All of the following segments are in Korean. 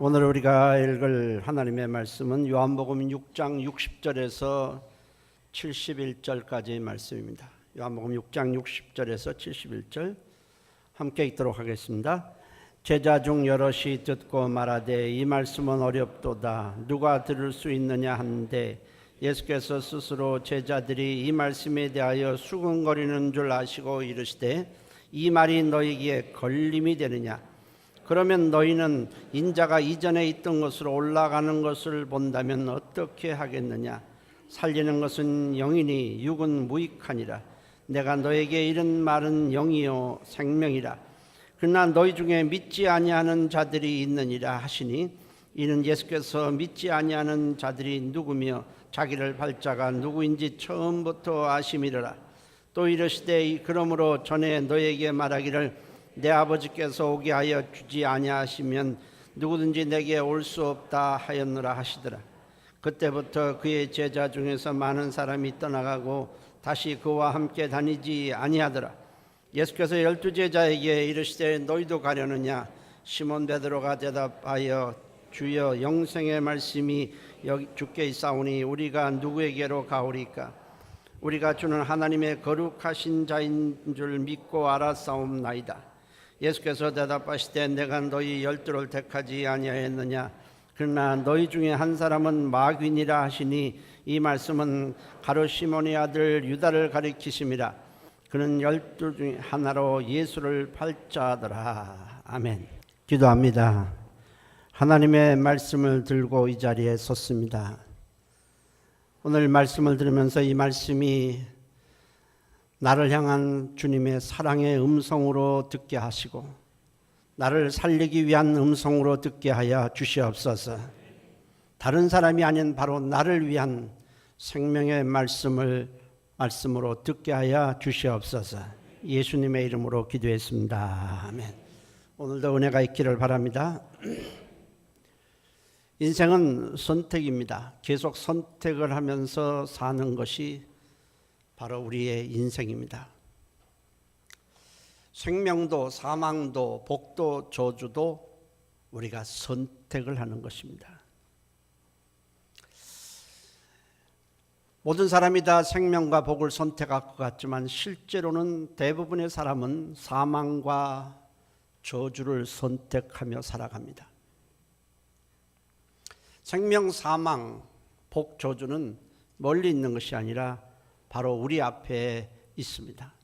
오늘 우리가 읽을 하나님의 말씀은 요한복음 6장 60절에서 71절까지의 말씀입니다. 요한복음 6장 60절에서 71절 함께 읽도록 하겠습니다. 제자 중 여럿이 듣고 말하되 이 말씀은 어렵도다 누가 들을 수 있느냐 하는데 예수께서 스스로 제자들이 이 말씀에 대하여 수근거리는 줄 아시고 이르시되 이 말이 너희에게 걸림이 되느냐 그러면 너희는 인자가 이전에 있던 곳으로 올라가는 것을 본다면 어떻게 하겠느냐 살리는 것은 영이니 육은 무익하니라 내가 너에게 이른 말은 영이요 생명이라 그러나 너희 중에 믿지 아니하는 자들이 있느니라 하시니 이는 예수께서 믿지 아니하는 자들이 누구며 자기를 팔자가 누구인지 처음부터 아심이라 또 이르시되 그러므로 전에 너에게 말하기를 내 아버지께서 오게 하여 주지 아니하시면 누구든지 내게 올 수 없다 하였노라 하시더라. 그때부터 그의 제자 중에서 많은 사람이 떠나가고 다시 그와 함께 다니지 아니하더라. 예수께서 12제자에게 이르시되 너희도 가려느냐 시몬 베드로가 대답하여 주여 영생의 말씀이 주께 있사오니 우리가 누구에게로 가오리까 우리가 주는 하나님의 거룩하신 자인 줄 믿고 알았사옵나이다. 예수께서 대답하시되 내가 너희 12를 택하지 아니하였느냐 그러나 너희 중에 한 사람은 마귀니라 하시니 이 말씀은 가룟 시몬의 아들 유다를 가리키심이라 그는 12 중에 하나로 예수를 팔자더라. 아멘. 기도합니다. 하나님의 말씀을 들고 이 자리에 섰습니다. 오늘 말씀을 들으면서 이 말씀이 나를 향한 주님의 사랑의 음성으로 듣게 하시고 나를 살리기 위한 음성으로 듣게 하여 주시옵소서. 다른 사람이 아닌 바로 나를 위한 생명의 말씀으로 듣게 하여 주시옵소서. 예수님의 이름으로 기도했습니다. 아멘. 오늘도 은혜가 있기를 바랍니다. 인생은 선택입니다. 계속 선택을 하면서 사는 것이 바로 우리의 인생입니다. 생명도 사망도 복도 저주도 우리가 선택을 하는 것입니다. 모든 사람이 다 생명과 복을 선택할 것 같지만 실제로는 대부분의 사람은 사망과 저주를 선택하며 살아갑니다. 생명, 사망, 복, 저주는 멀리 있는 것이 아니라 바로 우리 앞에 있습니다.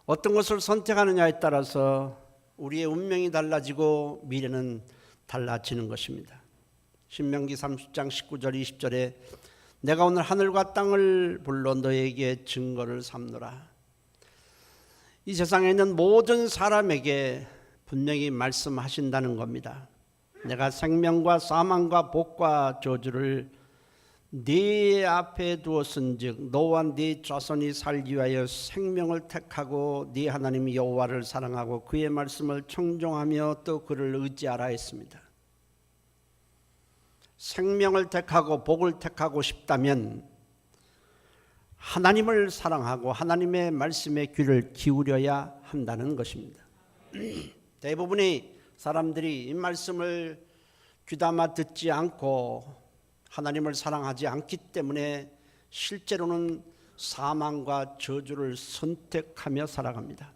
어떤 것을 선택하느냐에 따라서 우리의 운명이 달라지고 미래는 달라지는 것입니다. 신명기 30장 19절 20절에 내가 오늘 하늘과 땅을 불러 너에게 증거를 삼노라. 이 세상에 있는 모든 사람에게 분명히 말씀하신다는 겁니다. 내가 생명과 사망과 복과 저주를 네 앞에 두었은즉 너와 네 자손이 살기 위하여 생명을 택하고 네 하나님 여호와를 사랑하고 그의 말씀을 청종하며 또 그를 의지하라 했습니다. 생명을 택하고 복을 택하고 싶다면 하나님을 사랑하고 하나님의 말씀에 귀를 기울여야 한다는 것입니다. 대부분의 사람들이 이 말씀을 귀담아 듣지 않고 하나님을 사랑하지 않기 때문에 실제로는 사망과 저주를 선택하며 살아갑니다.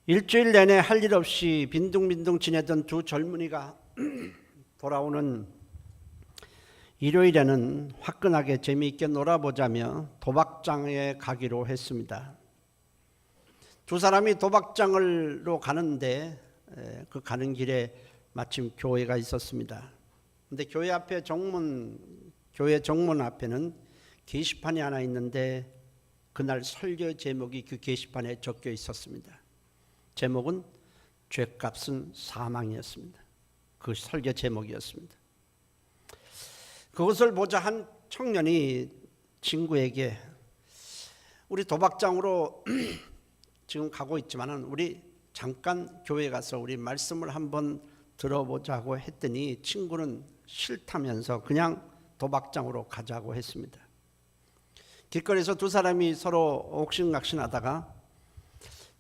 일주일 내내 할 일 없이 빈둥빈둥 지내던 두 젊은이가 돌아오는 일요일에는 화끈하게 재미있게 놀아보자며 도박장에 가기로 했습니다. 두 사람이 도박장으로 가는데 그 가는 길에 마침 교회가 있었습니다. 근데 교회 정문 앞에는 게시판이 하나 있는데 그날 설교 제목이 그 게시판에 적혀 있었습니다. 제목은 죄값은 사망이었습니다. 그 설교 제목이었습니다. 그것을 보자 한 청년이 친구에게 우리 도박장으로 지금 가고 있지만은 우리 잠깐 교회 가서 우리 말씀을 한번 들어보자고 했더니 친구는 싫다면서 그냥 도박장으로 가자고 했습니다. 길거리에서 두 사람이 서로 옥신각신하다가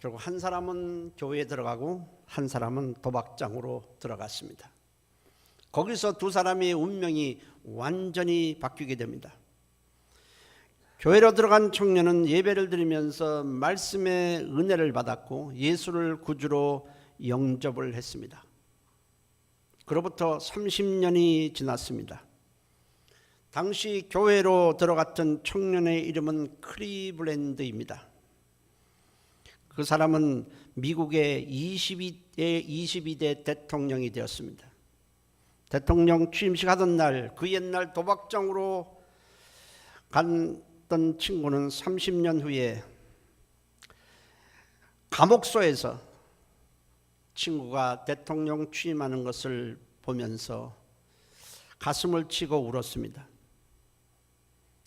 결국 한 사람은 교회에 들어가고 한 사람은 도박장으로 들어갔습니다. 거기서 두 사람의 운명이 완전히 바뀌게 됩니다. 교회로 들어간 청년은 예배를 드리면서 말씀의 은혜를 받았고 예수를 구주로 영접을 했습니다. 그로부터 30년이 지났습니다. 당시 교회로 들어갔던 청년의 이름은 클리블랜드입니다. 그 사람은 미국의 22대 대통령이 되었습니다. 대통령 취임식 하던 날, 그 옛날 도박장으로 갔던 친구는 30년 후에 감옥소에서 친구가 대통령 취임하는 것을 보면서 가슴을 치고 울었습니다.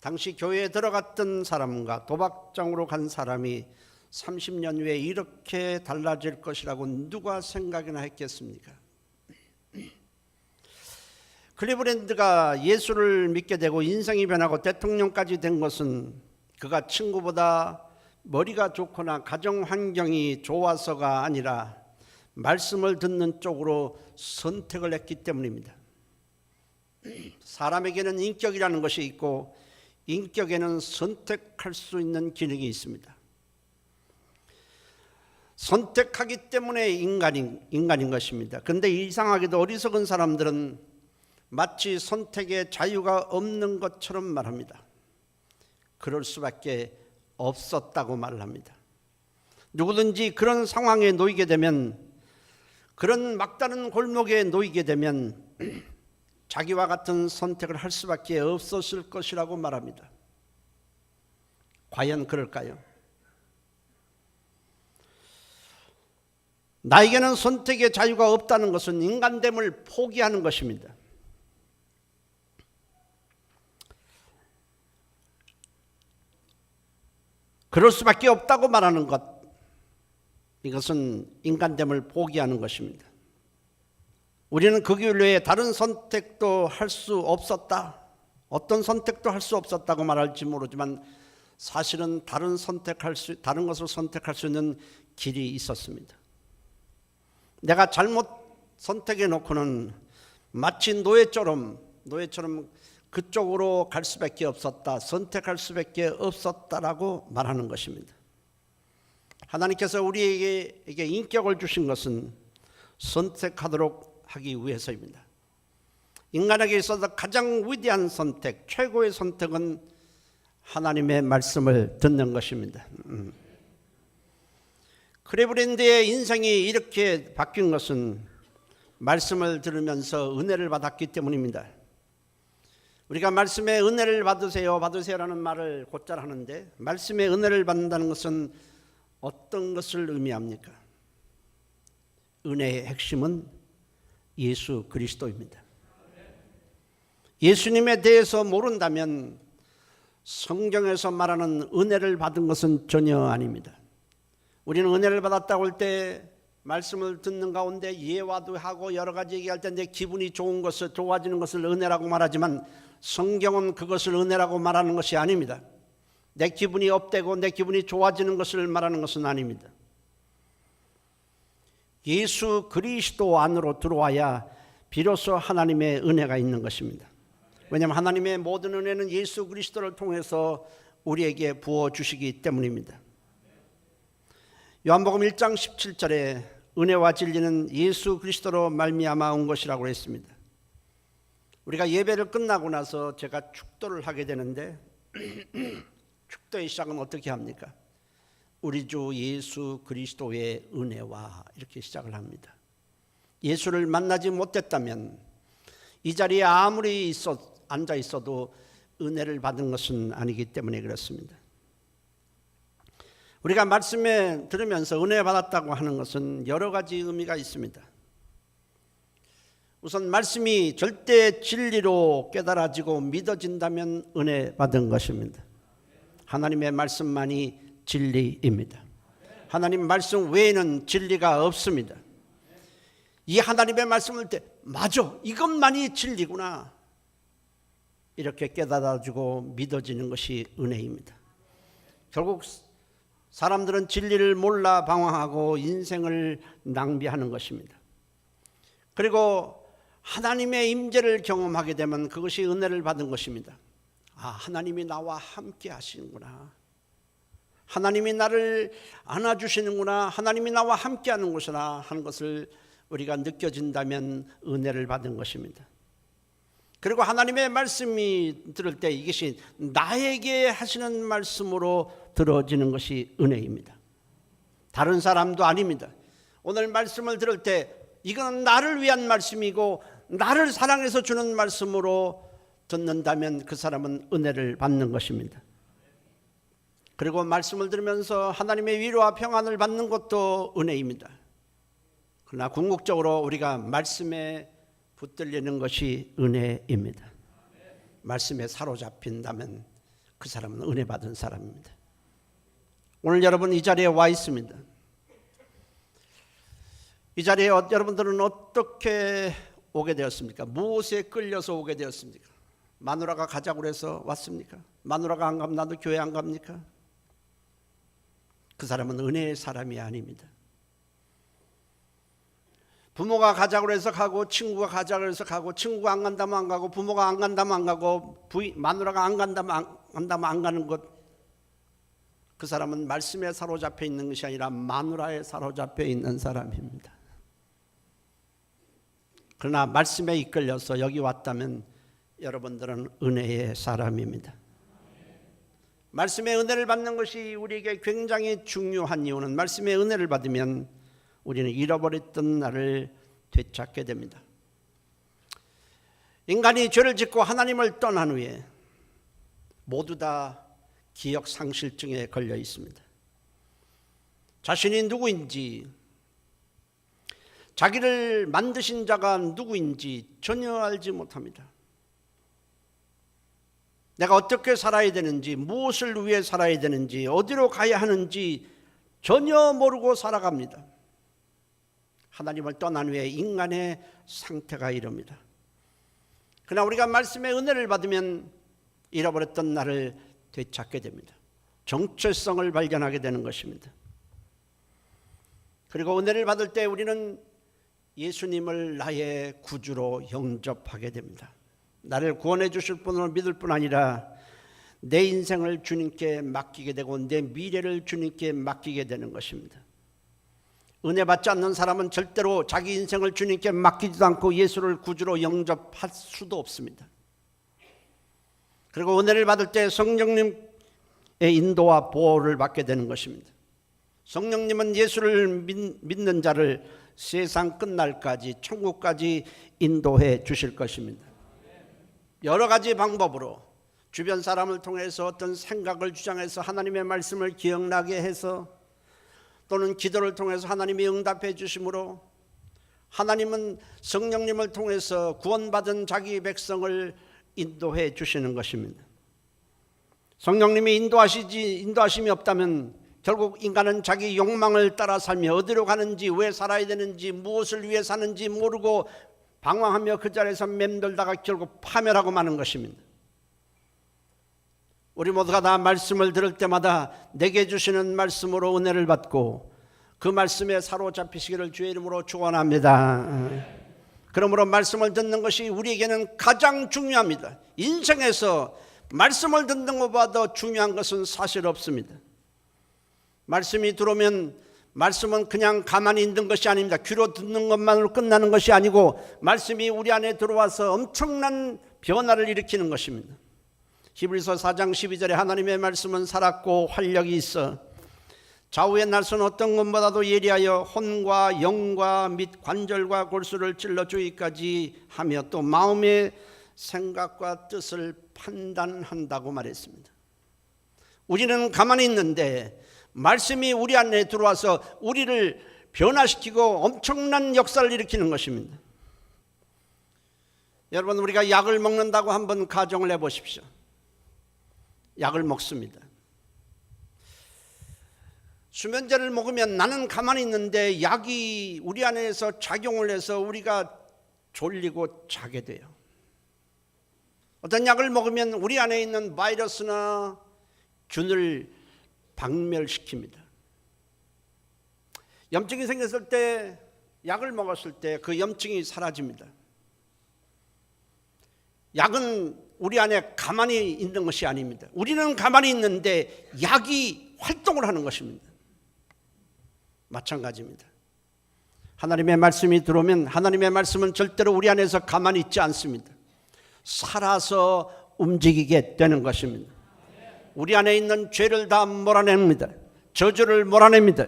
당시 교회에 들어갔던 사람과 도박장으로 간 사람이 30년 후에 이렇게 달라질 것이라고 누가 생각이나 했겠습니까? 클리블랜드가 예수를 믿게 되고 인생이 변하고 대통령까지 된 것은 그가 친구보다 머리가 좋거나 가정 환경이 좋아서가 아니라 말씀을 듣는 쪽으로 선택을 했기 때문입니다. 사람에게는 인격이라는 것이 있고 인격에는 선택할 수 있는 기능이 있습니다. 선택하기 때문에 인간인 것입니다. 그런데 이상하게도 어리석은 사람들은 마치 선택의 자유가 없는 것처럼 말합니다. 그럴 수밖에 없었다고 말을 합니다. 누구든지 그런 상황에 놓이게 되면, 그런 막다른 골목에 놓이게 되면 자기와 같은 선택을 할 수밖에 없었을 것이라고 말합니다. 과연 그럴까요? 나에게는 선택의 자유가 없다는 것은 인간됨을 포기하는 것입니다. 그럴 수밖에 없다고 말하는 것, 이것은 인간됨을 포기하는 것입니다. 우리는 그 길 외에 다른 선택도 할 수 없었다, 어떤 선택도 할 수 없었다고 말할지 모르지만 사실은 다른 것을 선택할 수 있는 길이 있었습니다. 내가 잘못 선택해 놓고는 마치 노예처럼 그쪽으로 갈 수밖에 없었다, 선택할 수밖에 없었다라고 말하는 것입니다. 하나님께서 우리에게 인격을 주신 것은 선택하도록 하기 위해서입니다. 인간에게 있어서 가장 위대한 선택, 최고의 선택은 하나님의 말씀을 듣는 것입니다. 클리블랜드의 인생이 이렇게 바뀐 것은 말씀을 들으면서 은혜를 받았기 때문입니다. 우리가 말씀의 은혜를 받으세요라는 말을 곧잘 하는데, 말씀의 은혜를 받는다는 것은 어떤 것을 의미합니까? 은혜의 핵심은 예수 그리스도입니다. 예수님에 대해서 모른다면 성경에서 말하는 은혜를 받은 것은 전혀 아닙니다. 우리는 은혜를 받았다고 할 때 말씀을 듣는 가운데 예화도 하고 여러 가지 얘기할 때 내 기분이 좋아지는 것을 은혜라고 말하지만 성경은 그것을 은혜라고 말하는 것이 아닙니다. 내 기분이 업되고 내 기분이 좋아지는 것을 말하는 것은 아닙니다. 예수 그리스도 안으로 들어와야 비로소 하나님의 은혜가 있는 것입니다. 왜냐하면 하나님의 모든 은혜는 예수 그리스도를 통해서 우리에게 부어주시기 때문입니다. 요한복음 1장 17절에 은혜와 진리는 예수 그리스도로 말미암아 온 것이라고 했습니다. 우리가 예배를 끝나고 나서 제가 축도를 하게 되는데 축도의 시작은 어떻게 합니까? 우리 주 예수 그리스도의 은혜와 이렇게 시작을 합니다. 예수를 만나지 못했다면 이 자리에 아무리 앉아 있어도 은혜를 받은 것은 아니기 때문에 그렇습니다. 우리가 말씀에 들으면서 은혜 받았다고 하는 것은 여러 가지 의미가 있습니다. 우선 말씀이 절대 진리로 깨달아지고 믿어진다면 은혜 받은 것입니다. 하나님의 말씀만이 진리입니다. 하나님 말씀 외에는 진리가 없습니다. 이 하나님의 말씀을 때 맞아, 이것만이 진리구나, 이렇게 깨달아지고 믿어지는 것이 은혜입니다. 결국 사람들은 진리를 몰라 방황하고 인생을 낭비하는 것입니다. 그리고 하나님의 임재를 경험하게 되면 그것이 은혜를 받은 것입니다. 아, 하나님이 나와 함께 하시는구나. 하나님이 나를 안아주시는구나. 하나님이 나와 함께 하는 것이나 하는 것을 우리가 느껴진다면 은혜를 받은 것입니다. 그리고 하나님의 말씀이 들을 때 이것이 나에게 하시는 말씀으로 들어지는 것이 은혜입니다. 다른 사람도 아닙니다. 오늘 말씀을 들을 때 이건 나를 위한 말씀이고 나를 사랑해서 주는 말씀으로 듣는다면 그 사람은 은혜를 받는 것입니다. 그리고 말씀을 들으면서 하나님의 위로와 평안을 받는 것도 은혜입니다. 그러나 궁극적으로 우리가 말씀에 붙들리는 것이 은혜입니다. 말씀에 사로잡힌다면 그 사람은 은혜 받은 사람입니다. 오늘 여러분 이 자리에 와 있습니다. 이 자리에 여러분들은 어떻게 오게 되었습니까? 무엇에 끌려서 오게 되었습니까? 마누라가 가자고 해서 왔습니까? 마누라가 안 가면 나도 교회 안 갑니까? 그 사람은 은혜의 사람이 아닙니다. 부모가 가자고 해서 가고 친구가 가자고 해서 가고 친구가 안 간다면 안 가고 부모가 안 간다면 안 가고 마누라가 안 간다면 안 가는 것, 그 사람은 말씀에 사로잡혀 있는 것이 아니라 마누라에 사로잡혀 있는 사람입니다. 그러나 말씀에 이끌려서 여기 왔다면 여러분들은 은혜의 사람입니다. 말씀의 은혜를 받는 것이 우리에게 굉장히 중요한 이유는 말씀의 은혜를 받으면 우리는 잃어버렸던 나를 되찾게 됩니다. 인간이 죄를 짓고 하나님을 떠난 후에 모두 다 기억 상실증에 걸려 있습니다. 자신이 누구인지, 자기를 만드신 자가 누구인지 전혀 알지 못합니다. 내가 어떻게 살아야 되는지, 무엇을 위해 살아야 되는지, 어디로 가야 하는지 전혀 모르고 살아갑니다. 하나님을 떠난 후에 인간의 상태가 이럽니다. 그러나 우리가 말씀의 은혜를 받으면 잃어버렸던 나를 되찾게 됩니다. 정체성을 발견하게 되는 것입니다. 그리고 은혜를 받을 때 우리는 예수님을 나의 구주로 영접하게 됩니다. 나를 구원해 주실 분으로 믿을 뿐 아니라 내 인생을 주님께 맡기게 되고 내 미래를 주님께 맡기게 되는 것입니다. 은혜 받지 않는 사람은 절대로 자기 인생을 주님께 맡기지도 않고 예수를 구주로 영접할 수도 없습니다. 그리고 은혜를 받을 때 성령님의 인도와 보호를 받게 되는 것입니다. 성령님은 예수를 믿는 자를 세상 끝날까지 천국까지 인도해 주실 것입니다. 여러 가지 방법으로 주변 사람을 통해서 어떤 생각을 주장해서 하나님의 말씀을 기억나게 해서 또는 기도를 통해서 하나님이 응답해 주심으로 하나님은 성령님을 통해서 구원받은 자기 백성을 인도해 주시는 것입니다. 성령님이 인도하심이 없다면 결국 인간은 자기 욕망을 따라 살며 어디로 가는지, 왜 살아야 되는지, 무엇을 위해 사는지 모르고 방황하며 그 자리에서 맴돌다가 결국 파멸하고 마는 것입니다. 우리 모두가 다 말씀을 들을 때마다 내게 주시는 말씀으로 은혜를 받고 그 말씀에 사로잡히시기를 주의 이름으로 축원합니다. 그러므로 말씀을 듣는 것이 우리에게는 가장 중요합니다. 인생에서 말씀을 듣는 것보다 더 중요한 것은 사실 없습니다. 말씀이 들어오면 말씀은 그냥 가만히 있는 것이 아닙니다. 귀로 듣는 것만으로 끝나는 것이 아니고 말씀이 우리 안에 들어와서 엄청난 변화를 일으키는 것입니다. 히브리서 4장 12절에 하나님의 말씀은 살았고 활력이 있어 좌우의 날선 어떤 것보다도 예리하여 혼과 영과 및 관절과 골수를 찔러 주기까지 하며 또 마음의 생각과 뜻을 판단한다고 말했습니다. 우리는 가만히 있는데 말씀이 우리 안에 들어와서 우리를 변화시키고 엄청난 역사를 일으키는 것입니다. 여러분, 우리가 약을 먹는다고 한번 가정을 해보십시오. 약을 먹습니다. 수면제를 먹으면 나는 가만히 있는데 약이 우리 안에서 작용을 해서 우리가 졸리고 자게 돼요. 어떤 약을 먹으면 우리 안에 있는 바이러스나 균을 박멸시킵니다. 염증이 생겼을 때 약을 먹었을 때 그 염증이 사라집니다. 약은 우리 안에 가만히 있는 것이 아닙니다. 우리는 가만히 있는데 약이 활동을 하는 것입니다. 마찬가지입니다. 하나님의 말씀이 들어오면 하나님의 말씀은 절대로 우리 안에서 가만히 있지 않습니다. 살아서 움직이게 되는 것입니다. 우리 안에 있는 죄를 다 몰아냅니다. 저주를 몰아냅니다.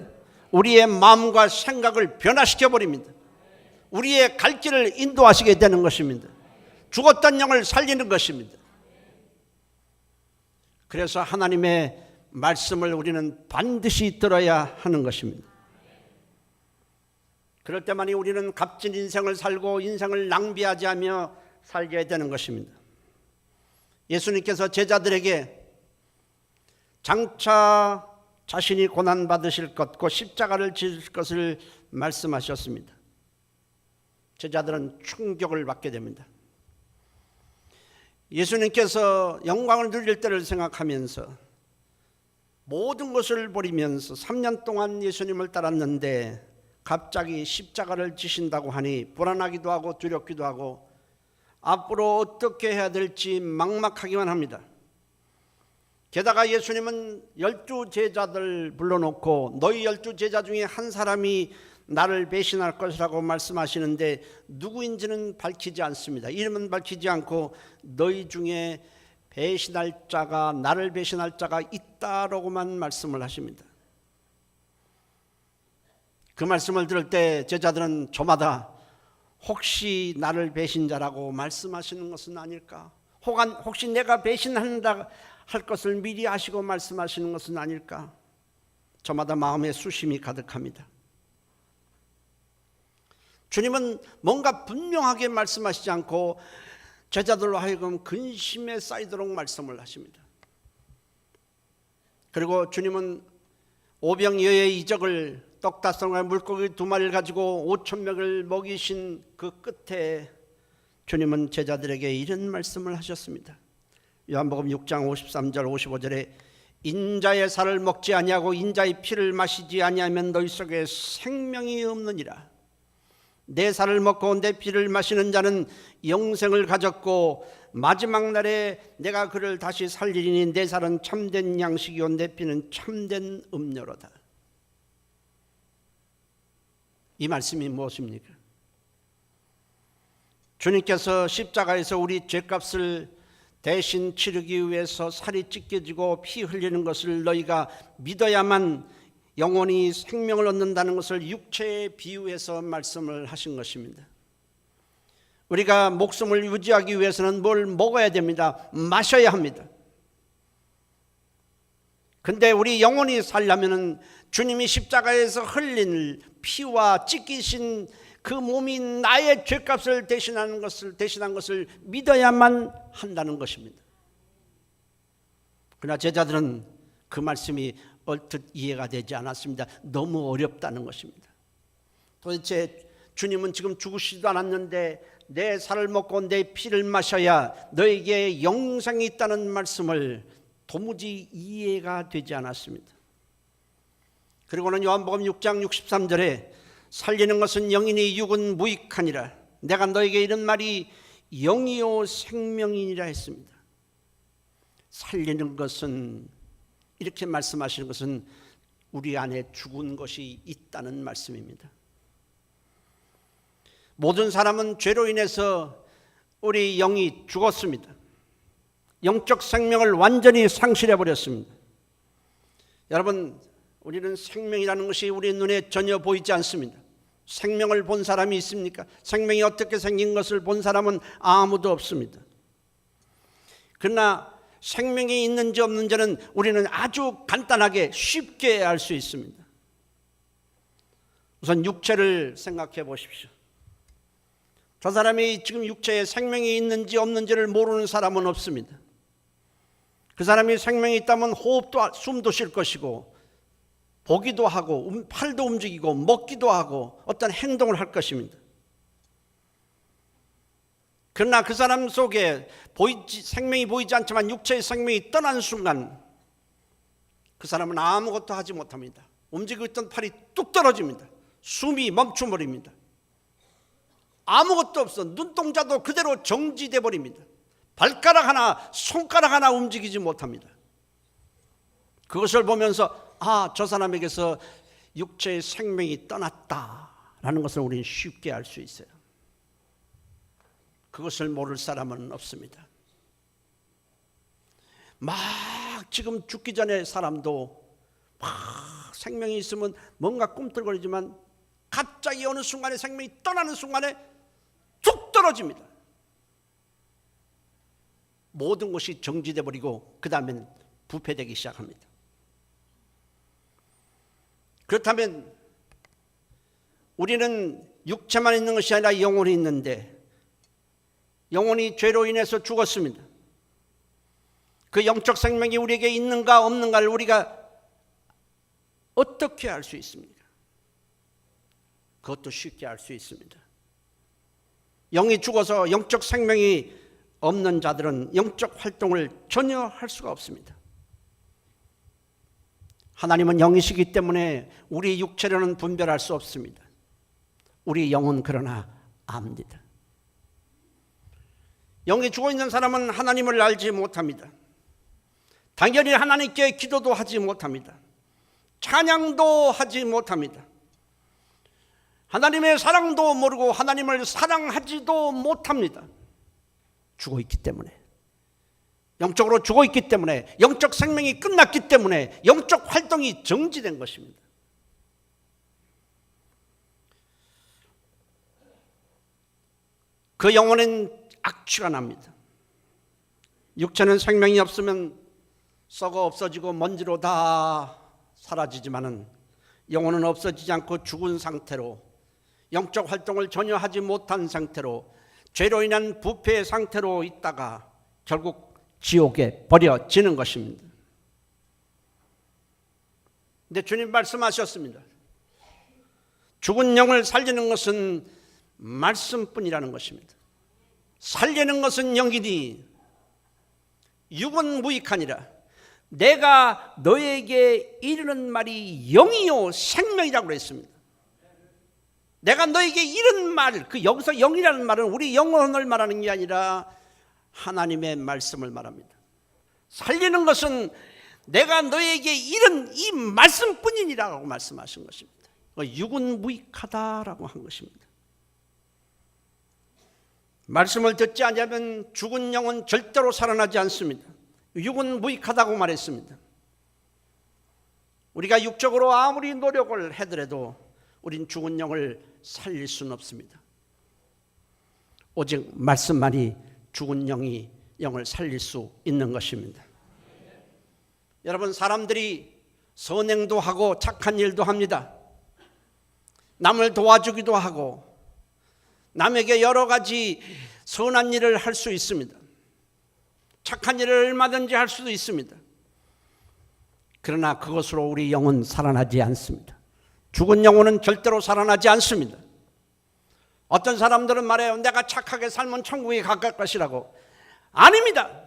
우리의 마음과 생각을 변화시켜 버립니다. 우리의 갈 길을 인도하시게 되는 것입니다. 죽었던 영을 살리는 것입니다. 그래서 하나님의 말씀을 우리는 반드시 들어야 하는 것입니다. 그럴 때만이 우리는 값진 인생을 살고 인생을 낭비하지 않으며 살게 되는 것입니다. 예수님께서 제자들에게 장차 자신이 고난받으실 것, 그 십자가를 지실 것을 말씀하셨습니다. 제자들은 충격을 받게 됩니다. 예수님께서 영광을 누릴 때를 생각하면서 모든 것을 버리면서 3년 동안 예수님을 따랐는데 갑자기 십자가를 지신다고 하니 불안하기도 하고 두렵기도 하고 앞으로 어떻게 해야 될지 막막하기만 합니다. 게다가 예수님은 12 제자들 불러놓고 너희 12 제자 중에 한 사람이 나를 배신할 것이라고 말씀하시는데 누구인지는 밝히지 않습니다. 이름은 밝히지 않고 너희 중에 배신할 자가, 나를 배신할 자가 있다라고만 말씀을 하십니다. 그 말씀을 들을 때 제자들은 저마다 혹시 나를 배신자라고 말씀하시는 것은 아닐까? 혹시 내가 배신한다 할 것을 미리 아시고 말씀하시는 것은 아닐까? 저마다 마음에 수심이 가득합니다. 주님은 뭔가 분명하게 말씀하시지 않고 제자들로 하여금 근심에 쌓이도록 말씀을 하십니다. 그리고 주님은 오병이어의 이적을 떡 5개 물고기 2마리를 가지고 5,000명을 먹이신 그 끝에 주님은 제자들에게 이런 말씀을 하셨습니다. 요한복음 6장 53절 55절에 인자의 살을 먹지 아니하고 인자의 피를 마시지 아니하면 너희 속에 생명이 없느니라. 내 살을 먹고 내 피를 마시는 자는 영생을 가졌고 마지막 날에 내가 그를 다시 살리리니 내 살은 참된 양식이요 내 피는 참된 음료로다. 이 말씀이 무엇입니까? 주님께서 십자가에서 우리 죄값을 대신 치르기 위해서 살이 찢겨지고 피 흘리는 것을 너희가 믿어야만 영원히 생명을 얻는다는 것을 육체에 비유해서 말씀을 하신 것입니다. 우리가 목숨을 유지하기 위해서는 뭘 먹어야 됩니다. 마셔야 합니다. 근데 우리 영원히 살려면 주님이 십자가에서 흘린 피와 찢기신 그 몸이 나의 죄값을 대신한 것을 믿어야만 한다는 것입니다. 그러나 제자들은 그 말씀이 얼뜻 이해가 되지 않았습니다. 너무 어렵다는 것입니다. 도대체 주님은 지금 죽으시지도 않았는데 내 살을 먹고 내 피를 마셔야 너에게 영생이 있다는 말씀을 도무지 이해가 되지 않았습니다. 그리고는 요한복음 6장 63절에 살리는 것은 영이니 육은 무익하니라. 내가 너에게 이런 말이 영이요 생명이니라 했습니다. 살리는 것은, 이렇게 말씀하시는 것은 우리 안에 죽은 것이 있다는 말씀입니다. 모든 사람은 죄로 인해서 우리 영이 죽었습니다. 영적 생명을 완전히 상실해 버렸습니다. 여러분, 우리는 생명이라는 것이 우리 눈에 전혀 보이지 않습니다. 생명을 본 사람이 있습니까? 생명이 어떻게 생긴 것을 본 사람은 아무도 없습니다. 그러나 생명이 있는지 없는지는 우리는 아주 간단하게 쉽게 알 수 있습니다. 우선 육체를 생각해 보십시오. 저 사람이 지금 육체에 생명이 있는지 없는지를 모르는 사람은 없습니다. 그 사람이 생명이 있다면 호흡도, 숨도 쉴 것이고 보기도 하고 팔도 움직이고 먹기도 하고 어떤 행동을 할 것입니다. 그러나 그 사람 속에 생명이 보이지 않지만 육체의 생명이 떠난 순간 그 사람은 아무것도 하지 못합니다. 움직이고 있던 팔이 뚝 떨어집니다. 숨이 멈춰버립니다. 아무것도 없어. 눈동자도 그대로 정지돼 버립니다. 발가락 하나, 손가락 하나 움직이지 못합니다. 그것을 보면서 저 사람에게서 육체의 생명이 떠났다라는 것을 우리는 쉽게 알 수 있어요. 그것을 모를 사람은 없습니다. 막 지금 죽기 전에 사람도 막 생명이 있으면 뭔가 꿈틀거리지만 갑자기 어느 순간에 생명이 떠나는 순간에 툭 떨어집니다. 모든 것이 정지돼 버리고 그 다음엔 부패되기 시작합니다. 그렇다면 우리는 육체만 있는 것이 아니라 영혼이 있는데, 영혼이 죄로 인해서 죽었습니다. 그 영적 생명이 우리에게 있는가 없는가를 우리가 어떻게 알 수 있습니까? 그것도 쉽게 알 수 있습니다. 영이 죽어서 영적 생명이 없는 자들은 영적 활동을 전혀 할 수가 없습니다. 하나님은 영이시기 때문에 우리 육체로는 분별할 수 없습니다. 우리 영은 그러나 압니다. 영이 죽어있는 사람은 하나님을 알지 못합니다. 당연히 하나님께 기도도 하지 못합니다. 찬양도 하지 못합니다. 하나님의 사랑도 모르고 하나님을 사랑하지도 못합니다. 죽어있기 때문에, 영적으로 죽어있기 때문에, 영적 생명이 끝났기 때문에 영적 활동이 정지된 것입니다. 그 영혼은 악취가 납니다. 육체는 생명이 없으면 썩어 없어지고 먼지로 다 사라지지만은 영혼은 없어지지 않고 죽은 상태로, 영적 활동을 전혀 하지 못한 상태로, 죄로 인한 부패의 상태로 있다가 결국 지옥에 버려지는 것입니다. 근데 주님 말씀하셨습니다. 죽은 영을 살리는 것은 말씀뿐이라는 것입니다. 살리는 것은 영이니 육은 무익하니라. 내가 너에게 이르는 말이 영이요 생명이라고 그랬습니다. 내가 너에게 이른 말, 그 여기서 영이라는 말은 우리 영혼을 말하는 게 아니라 하나님의 말씀을 말합니다. 살리는 것은 내가 너에게 이른 이 말씀뿐이니라고 말씀하신 것입니다. 육은 무익하다라고 한 것입니다. 말씀을 듣지 않으면 죽은 영은 절대로 살아나지 않습니다. 육은 무익하다고 말했습니다. 우리가 육적으로 아무리 노력을 하더라도 우린 죽은 영을 살릴 수는 없습니다. 오직 말씀만이 죽은 영을 살릴 수 있는 것입니다. 여러분, 사람들이 선행도 하고 착한 일도 합니다. 남을 도와주기도 하고 남에게 여러 가지 선한 일을 할 수 있습니다. 착한 일을 얼마든지 할 수도 있습니다. 그러나 그것으로 우리 영은 살아나지 않습니다. 죽은 영혼은 절대로 살아나지 않습니다. 어떤 사람들은 말해요. 내가 착하게 살면 천국에 갈 것이라고. 아닙니다.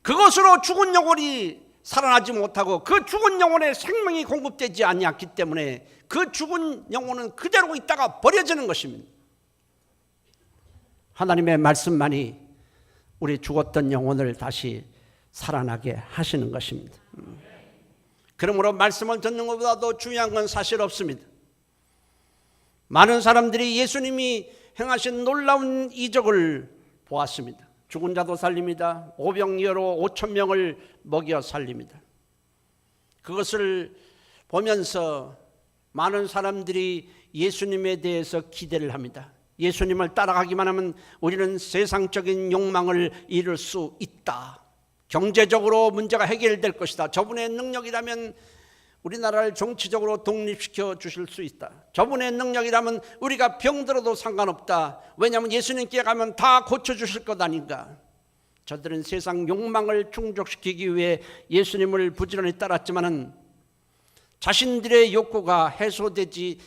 그것으로 죽은 영혼이 살아나지 못하고 그 죽은 영혼의 생명이 공급되지 아니었기 때문에 그 죽은 영혼은 그대로 있다가 버려지는 것입니다. 하나님의 말씀만이 우리 죽었던 영혼을 다시 살아나게 하시는 것입니다. 그러므로 말씀을 듣는 것보다도 중요한 건 사실 없습니다. 많은 사람들이 예수님이 행하신 놀라운 이적을 보았습니다. 죽은 자도 살립니다. 오병이어로 5,000명을 먹여 살립니다. 그것을 보면서 많은 사람들이 예수님에 대해서 기대를 합니다. 예수님을 따라가기만 하면 우리는 세상적인 욕망을 이룰 수 있다. 경제적으로 문제가 해결될 것이다. 저분의 능력이라면 우리나라를 정치적으로 독립시켜 주실 수 있다. 저분의 능력이라면 우리가 병들어도 상관없다. 왜냐하면 예수님께 가면 다 고쳐주실 것 아닌가. 저들은 세상 욕망을 충족시키기 위해 예수님을 부지런히 따랐지만은 자신들의 욕구가 해소되지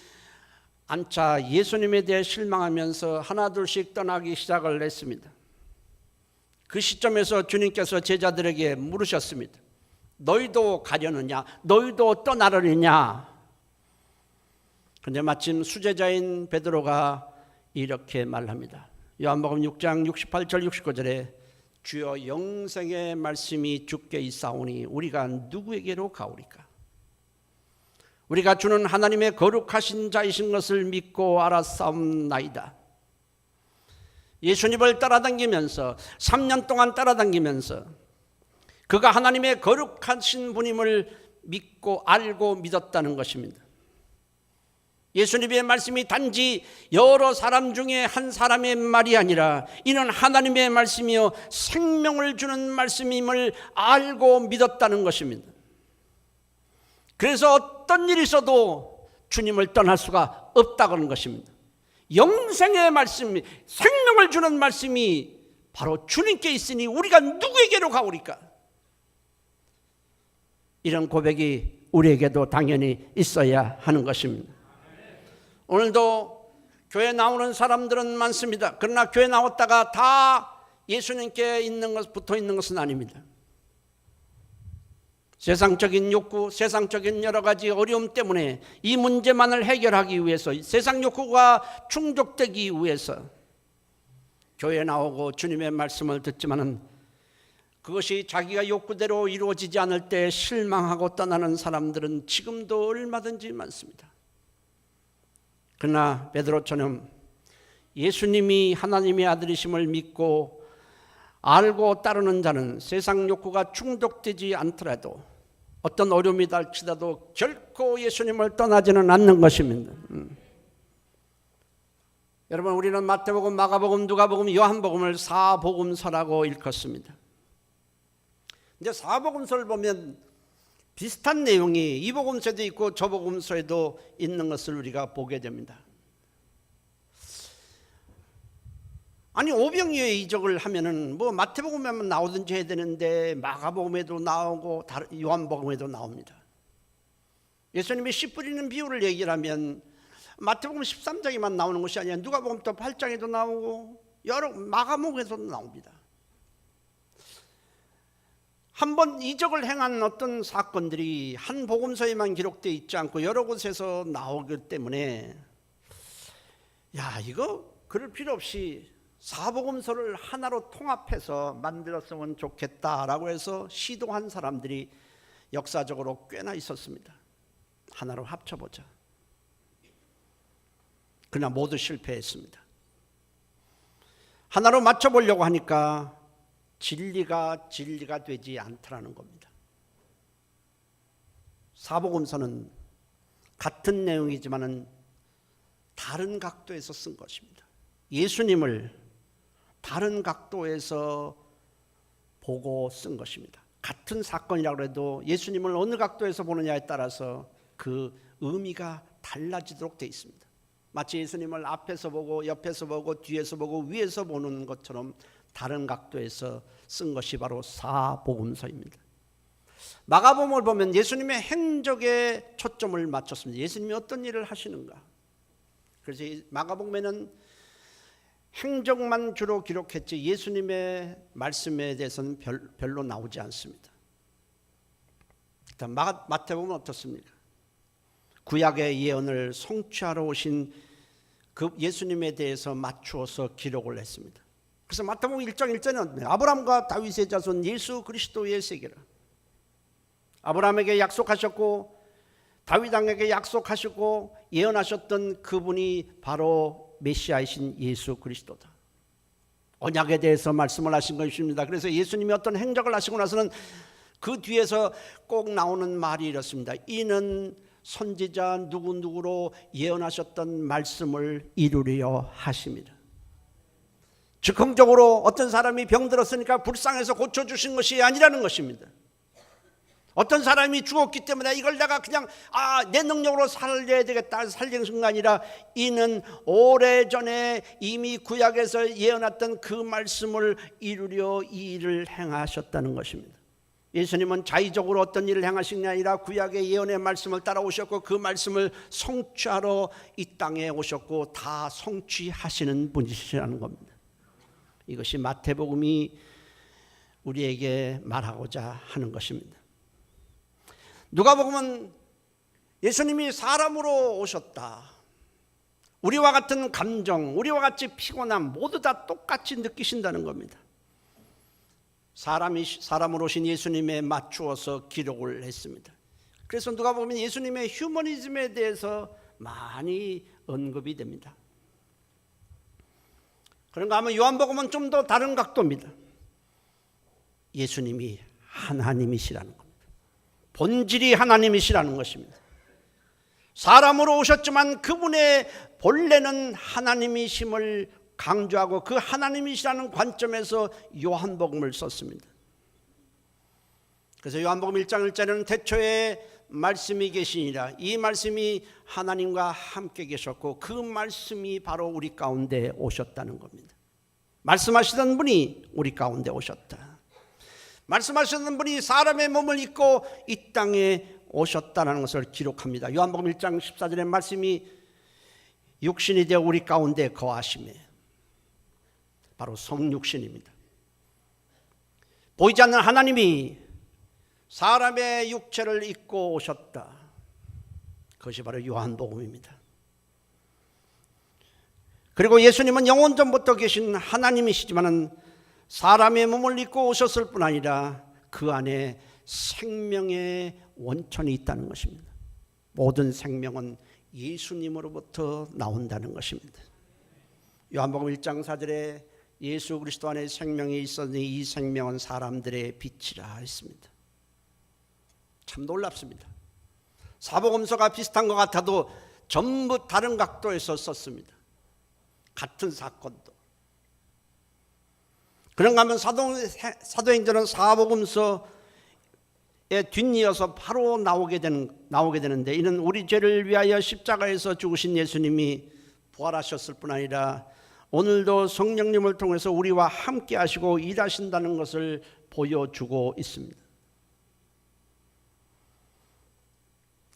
않자 예수님에 대해 실망하면서 하나둘씩 떠나기 시작을 했습니다. 그 시점에서 주님께서 제자들에게 물으셨습니다. 너희도 가려느냐? 너희도 떠나려느냐? 그런데 마침 수제자인 베드로가 이렇게 말합니다. 요한복음 6장 68절 69절에 주여 영생의 말씀이 주께 있사오니 우리가 누구에게로 가오리까? 우리가 주는 하나님의 거룩하신 자이신 것을 믿고 알았사옵나이다. 예수님을 따라다니면서 3년 동안 따라다니면서 그가 하나님의 거룩하신 분임을 믿고 알고 믿었다는 것입니다. 예수님의 말씀이 단지 여러 사람 중에 한 사람의 말이 아니라 이는 하나님의 말씀이요 생명을 주는 말씀임을 알고 믿었다는 것입니다. 그래서 어떤 일이 있어도 주님을 떠날 수가 없다는 것입니다. 영생의 말씀이, 생명을 주는 말씀이 바로 주님께 있으니 우리가 누구에게로 가오리까? 이런 고백이 우리에게도 당연히 있어야 하는 것입니다. 오늘도 교회 나오는 사람들은 많습니다. 그러나 교회 나왔다가 다 예수님께 있는 것, 붙어 있는 것은 아닙니다. 세상적인 욕구, 세상적인 여러 가지 어려움 때문에 이 문제만을 해결하기 위해서, 세상 욕구가 충족되기 위해서 교회에 나오고 주님의 말씀을 듣지만은 그것이 자기가 욕구대로 이루어지지 않을 때 실망하고 떠나는 사람들은 지금도 얼마든지 많습니다. 그러나 베드로처럼 예수님이 하나님의 아들이심을 믿고 알고 따르는 자는 세상 욕구가 충족되지 않더라도 어떤 어려움이 닥치더라도 결코 예수님을 떠나지는 않는 것입니다. 여러분, 우리는 마태복음, 마가복음, 누가복음, 요한복음을 사복음서라고 일컫습니다. 근데 사복음서를 보면 비슷한 내용이 이 복음서에도 있고 저 복음서에도 있는 것을 우리가 보게 됩니다. 아니, 오병이어의 이적을 하면은 뭐 마태복음에만 나오든지 해야 되는데 마가복음에도 나오고 요한복음에도 나옵니다. 예수님이 씨 뿌리는 비유를 얘기를 하면 마태복음 13장에만 나오는 것이 아니라 누가복음 또 8장에도 나오고 여러 마가복음에도 나옵니다. 한번 이적을 행한 어떤 사건들이 한 복음서에만 기록되어 있지 않고 여러 곳에서 나오기 때문에 이거 그럴 필요 없이 사복음서를 하나로 통합해서 만들었으면 좋겠다라고 해서 시도한 사람들이 역사적으로 꽤나 있었습니다. 하나로 합쳐보자. 그러나 모두 실패했습니다. 하나로 맞춰보려고 하니까 진리가 되지 않더라는 겁니다. 사복음서는 같은 내용이지만은 다른 각도에서 쓴 것입니다. 예수님을 다른 각도에서 보고 쓴 것입니다. 같은 사건이라고 해도 예수님을 어느 각도에서 보느냐에 따라서 그 의미가 달라지도록 되어 있습니다. 마치 예수님을 앞에서 보고 옆에서 보고 뒤에서 보고 위에서 보는 것처럼 다른 각도에서 쓴 것이 바로 사복음서입니다. 마가복음을 보면 예수님의 행적에 초점을 맞췄습니다. 예수님이 어떤 일을 하시는가. 그래서 마가복음에는 행적만 주로 기록했지 예수님의 말씀에 대해서는 별로 나오지 않습니다. 마태복음은 어떻습니까? 구약의 예언을 성취하러 오신 그 예수님에 대해서 맞추어서 기록을 했습니다. 그래서 마태복음 1장 1절에는 아브라함과 다윗의 자손 예수 그리스도의 세계라. 아브라함에게 약속하셨고 다윗 왕에게 약속하셨고 예언하셨던 그분이 바로 메시아이신 예수 그리스도다. 언약에 대해서 말씀을 하신 것입니다. 그래서 예수님이 어떤 행적을 하시고 나서는 그 뒤에서 꼭 나오는 말이 이렇습니다. 이는 선지자 누구누구로 예언하셨던 말씀을 이루려 하십니다. 즉흥적으로 어떤 사람이 병들었으니까 불쌍해서 고쳐주신 것이 아니라는 것입니다. 어떤 사람이 죽었기 때문에 이걸 내가 그냥 내 능력으로 살려야 되겠다 살리는 순간 아니라 이는 오래전에 이미 구약에서 예언했던 그 말씀을 이루려 이 일을 행하셨다는 것입니다. 예수님은 자의적으로 어떤 일을 행하신 게 아니라 구약의 예언의 말씀을 따라오셨고 그 말씀을 성취하러 이 땅에 오셨고 다 성취하시는 분이시라는 겁니다. 이것이 마태복음이 우리에게 말하고자 하는 것입니다. 누가복음은 예수님이 사람으로 오셨다. 우리와 같은 감정, 우리와 같이 피곤함 모두 다 똑같이 느끼신다는 겁니다. 사람으로 오신 예수님에 맞추어서 기록을 했습니다. 그래서 누가 보면 예수님의 휴머니즘에 대해서 많이 언급이 됩니다. 그런가 하면 요한복음은 좀 더 다른 각도입니다. 예수님이 하나님이시라는 겁니다. 본질이 하나님이시라는 것입니다. 사람으로 오셨지만 그분의 본래는 하나님이심을 강조하고 그 하나님이시라는 관점에서 요한복음을 썼습니다. 그래서 요한복음 1장 1절에는 태초에 말씀이 계시니라. 이 말씀이 하나님과 함께 계셨고 그 말씀이 바로 우리 가운데 오셨다는 겁니다. 말씀하시던 분이 우리 가운데 오셨다. 말씀하시던 분이 사람의 몸을 입고 이 땅에 오셨다는 것을 기록합니다. 요한복음 1장 14절의 말씀이 육신이 되어 우리 가운데 거하심에 바로 성육신입니다. 보이지 않는 하나님이 사람의 육체를 입고 오셨다. 그것이 바로 요한복음입니다. 그리고 예수님은 영원 전부터 계신 하나님이시지만 사람의 몸을 입고 오셨을 뿐 아니라 그 안에 생명의 원천이 있다는 것입니다. 모든 생명은 예수님으로부터 나온다는 것입니다. 요한복음 1장 4절에 예수 그리스도 안에 생명이 있었으니 이 생명은 사람들의 빛이라 했습니다. 참 놀랍습니다. 사복음서가 비슷한 것 같아도 전부 다른 각도에서 썼습니다. 같은 사건도. 그런가 하면 사도행전은 사복음서에 뒷이어서 바로 나오게 되는데 이는 우리 죄를 위하여 십자가에서 죽으신 예수님이 부활하셨을 뿐 아니라 오늘도 성령님을 통해서 우리와 함께 하시고 일하신다는 것을 보여주고 있습니다.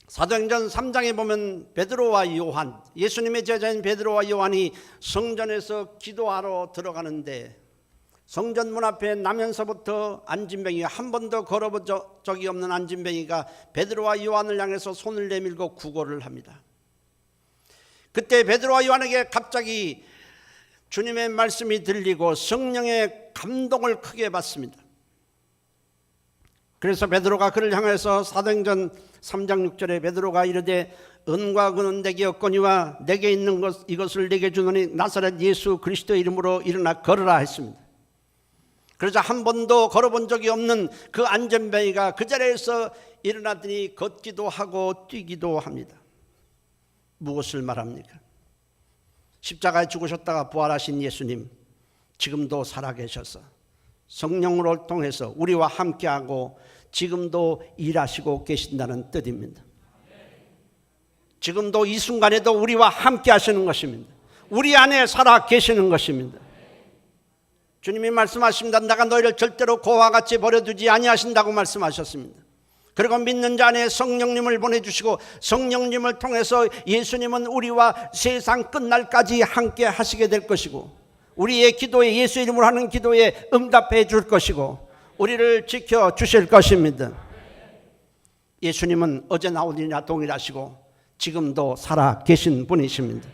사도행전 3장에 보면 베드로와 요한, 예수님의 제자인 베드로와 요한이 성전에서 기도하러 들어가는데 성전 문 앞에 나면서부터 안진뱅이, 한 번도 걸어본 적이 없는 안진뱅이가 베드로와 요한을 향해서 손을 내밀고 구걸을 합니다. 그때 베드로와 요한에게 갑자기 주님의 말씀이 들리고 성령의 감동을 크게 받습니다. 그래서 베드로가 그를 향해서 사도행전 3장 6절에 베드로가 이르되 은과 금은 내게 없거니와 내게 있는 이것을 내게 주노니 나사렛 예수 그리스도의 이름으로 일어나 걸으라 했습니다. 그래서 한 번도 걸어본 적이 없는 그 안전뱅이가 그 자리에서 일어나더니 걷기도 하고 뛰기도 합니다. 무엇을 말합니까? 십자가에 죽으셨다가 부활하신 예수님 지금도 살아계셔서 성령으로 통해서 우리와 함께하고 지금도 일하시고 계신다는 뜻입니다. 지금도 이 순간에도 우리와 함께 하시는 것입니다. 우리 안에 살아 계시는 것입니다. 주님이 말씀하십니다. 내가 너희를 절대로 고와 같이 버려두지 아니하신다고 말씀하셨습니다. 그리고 믿는 자 안에 성령님을 보내주시고 성령님을 통해서 예수님은 우리와 세상 끝날까지 함께 하시게 될 것이고 우리의 기도에 예수 이름으로 하는 기도에 응답해 줄 것이고 우리를 지켜주실 것입니다. 예수님은 어제나 오늘이나 동일하시고 지금도 살아 계신 분이십니다.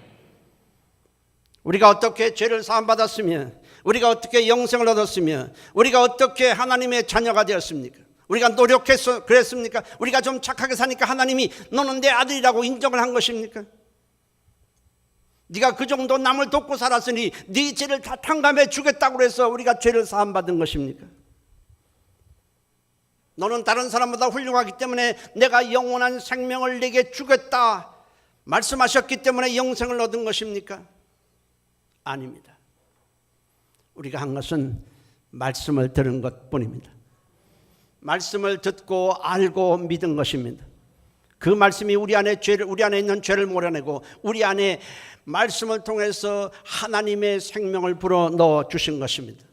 우리가 어떻게 죄를 사함받았으며 우리가 어떻게 영생을 얻었으며 우리가 어떻게 하나님의 자녀가 되었습니까? 우리가 노력해서 그랬습니까? 우리가 좀 착하게 사니까 하나님이 너는 내 아들이라고 인정을 한 것입니까? 네가 그 정도 남을 돕고 살았으니 네 죄를 다 탕감해 주겠다고 해서 우리가 죄를 사함받은 것입니까? 너는 다른 사람보다 훌륭하기 때문에 내가 영원한 생명을 내게 주겠다 말씀하셨기 때문에 영생을 얻은 것입니까? 아닙니다. 우리가 한 것은 말씀을 들은 것뿐입니다. 말씀을 듣고 알고 믿은 것입니다. 그 말씀이 우리 안에 있는 죄를 몰아내고 우리 안에 말씀을 통해서 하나님의 생명을 불어 넣어 주신 것입니다.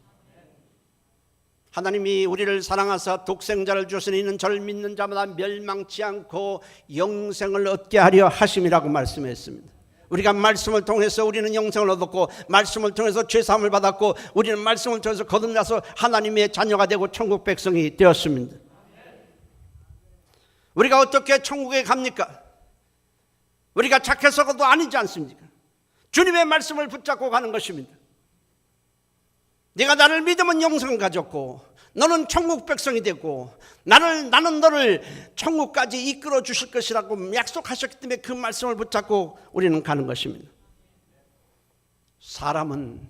하나님이 우리를 사랑하사 독생자를 주시니 이는 저를 믿는 자마다 멸망치 않고 영생을 얻게 하려 하심이라고 말씀했습니다. 우리가 말씀을 통해서 우리는 영생을 얻었고 말씀을 통해서 죄사함을 받았고 우리는 말씀을 통해서 거듭나서 하나님의 자녀가 되고 천국 백성이 되었습니다. 우리가 어떻게 천국에 갑니까? 우리가 착해서도 아니지 않습니까? 주님의 말씀을 붙잡고 가는 것입니다. 네가 나를 믿으면 영생을 가졌고 너는 천국 백성이 되고 나는 너를 천국까지 이끌어 주실 것이라고 약속하셨기 때문에 그 말씀을 붙잡고 우리는 가는 것입니다. 사람은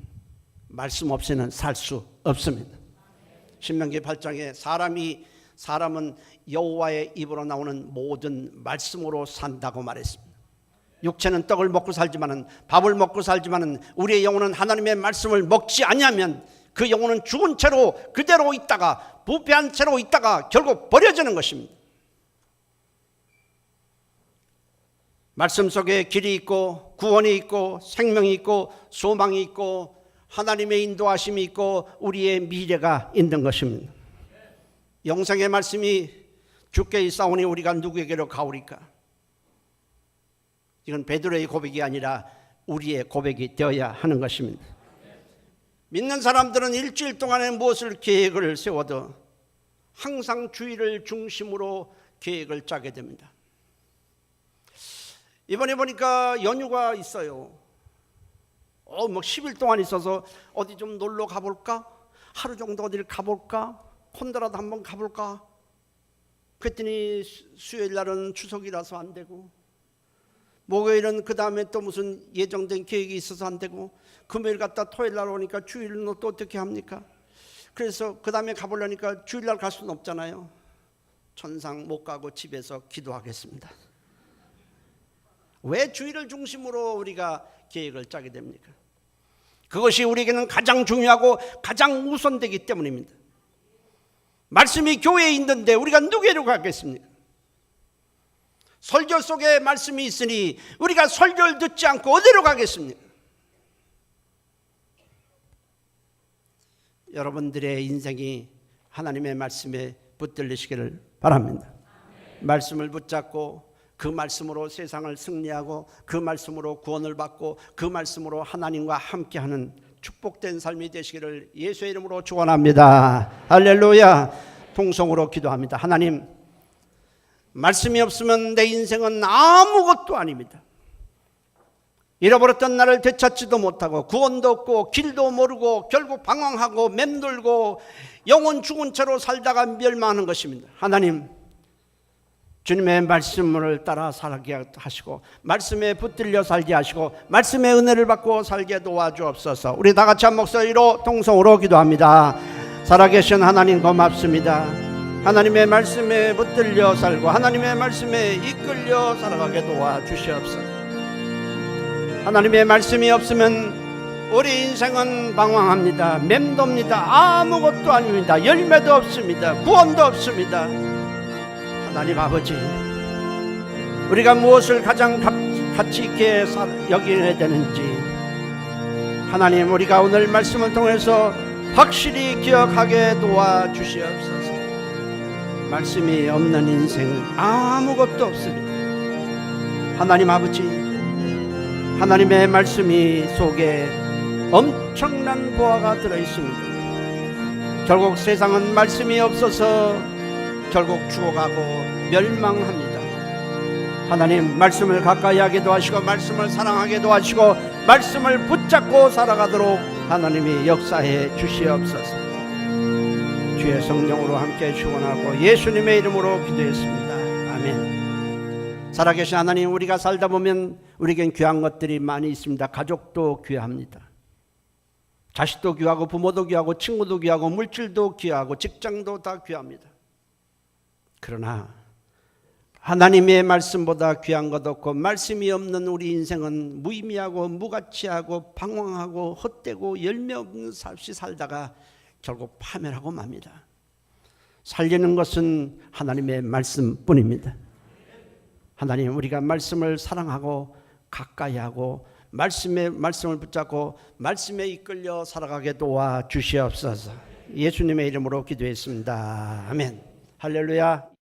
말씀 없이는 살 수 없습니다. 신명기 8장에 사람은 여호와의 입으로 나오는 모든 말씀으로 산다고 말했습니다. 육체는 떡을 먹고 살지만은, 밥을 먹고 살지만은 우리의 영혼은 하나님의 말씀을 먹지 아니하면 그 영혼은 죽은 채로 그대로 있다가, 부패한 채로 있다가 결국 버려지는 것입니다. 말씀 속에 길이 있고 구원이 있고 생명이 있고 소망이 있고 하나님의 인도하심이 있고 우리의 미래가 있는 것입니다. 영생의 말씀이 주께 있사오니 우리가 누구에게로 가오리까? 이건 베드로의 고백이 아니라 우리의 고백이 되어야 하는 것입니다. 믿는 사람들은 일주일 동안에 무엇을 계획을 세워도 항상 주일을 중심으로 계획을 짜게 됩니다. 이번에 보니까 연휴가 있어요. 10일 동안 있어서 어디 좀 놀러 가볼까? 하루 정도 어디를 가볼까? 콘도라도 한번 가볼까? 그랬더니 수요일 날은 추석이라서 안 되고, 목요일은 그 다음에 또 무슨 예정된 계획이 있어서 안 되고, 금요일 갔다 토요일 날 오니까 주일은 또 어떻게 합니까? 그래서 그 다음에 가보려니까 주일 날 갈 수는 없잖아요. 천상 못 가고 집에서 기도하겠습니다. 왜 주일을 중심으로 우리가 계획을 짜게 됩니까? 그것이 우리에게는 가장 중요하고 가장 우선되기 때문입니다. 말씀이 교회에 있는데 우리가 누구에게 가겠습니까? 설교 속에 말씀이 있으니 우리가 설교를 듣지 않고 어디로 가겠습니까? 여러분들의 인생이 하나님의 말씀에 붙들리시기를 바랍니다. 말씀을 붙잡고 그 말씀으로 세상을 승리하고 그 말씀으로 구원을 받고 그 말씀으로 하나님과 함께하는 축복된 삶이 되시기를 예수의 이름으로 축원합니다. 할렐루야. 통성으로 기도합니다. 하나님, 말씀이 없으면 내 인생은 아무것도 아닙니다. 잃어버렸던 나를 되찾지도 못하고 구원도 없고 길도 모르고 결국 방황하고 맴돌고 영혼 죽은 채로 살다가 멸망하는 것입니다. 하나님, 주님의 말씀을 따라 살게 하시고 말씀에 붙들려 살게 하시고 말씀의 은혜를 받고 살게 도와주옵소서. 우리 다 같이 한 목소리로 통성으로 기도합니다. 살아계신 하나님 고맙습니다. 하나님의 말씀에 붙들려 살고 하나님의 말씀에 이끌려 살아가게 도와주시옵소서. 하나님의 말씀이 없으면 우리 인생은 방황합니다. 맴돕니다. 아무것도 아닙니다. 열매도 없습니다. 구원도 없습니다. 하나님 아버지, 우리가 무엇을 가장 가치 있게 여겨야 되는지 하나님, 우리가 오늘 말씀을 통해서 확실히 기억하게 도와주시옵소서. 말씀이 없는 인생은 아무것도 없습니다. 하나님 아버지, 하나님의 말씀이 속에 엄청난 보화가 들어있습니다. 결국 세상은 말씀이 없어서 결국 죽어가고 멸망합니다. 하나님, 말씀을 가까이 하기도 하시고 말씀을 사랑하기도 하시고 말씀을 붙잡고 살아가도록 하나님이 역사해 주시옵소서. 주의 성령으로 함께 축원하고 예수님의 이름으로 기도했습니다. 아멘. 살아계신 하나님, 우리가 살다 보면 우리에겐 귀한 것들이 많이 있습니다. 가족도 귀합니다. 자식도 귀하고 부모도 귀하고 친구도 귀하고 물질도 귀하고 직장도 다 귀합니다. 그러나 하나님의 말씀보다 귀한 것 없고 말씀이 없는 우리 인생은 무의미하고 무가치하고 방황하고 헛되고 열매 없는 삶이 살다가 결국 파멸하고 맙니다. 살리는 것은 하나님의 말씀뿐입니다. 하나님, 우리가 말씀을 사랑하고 가까이 하고 말씀을 붙잡고 말씀에 이끌려 살아가게 도와주시옵소서. 예수님의 이름으로 기도했습니다. 아멘. 할렐루야.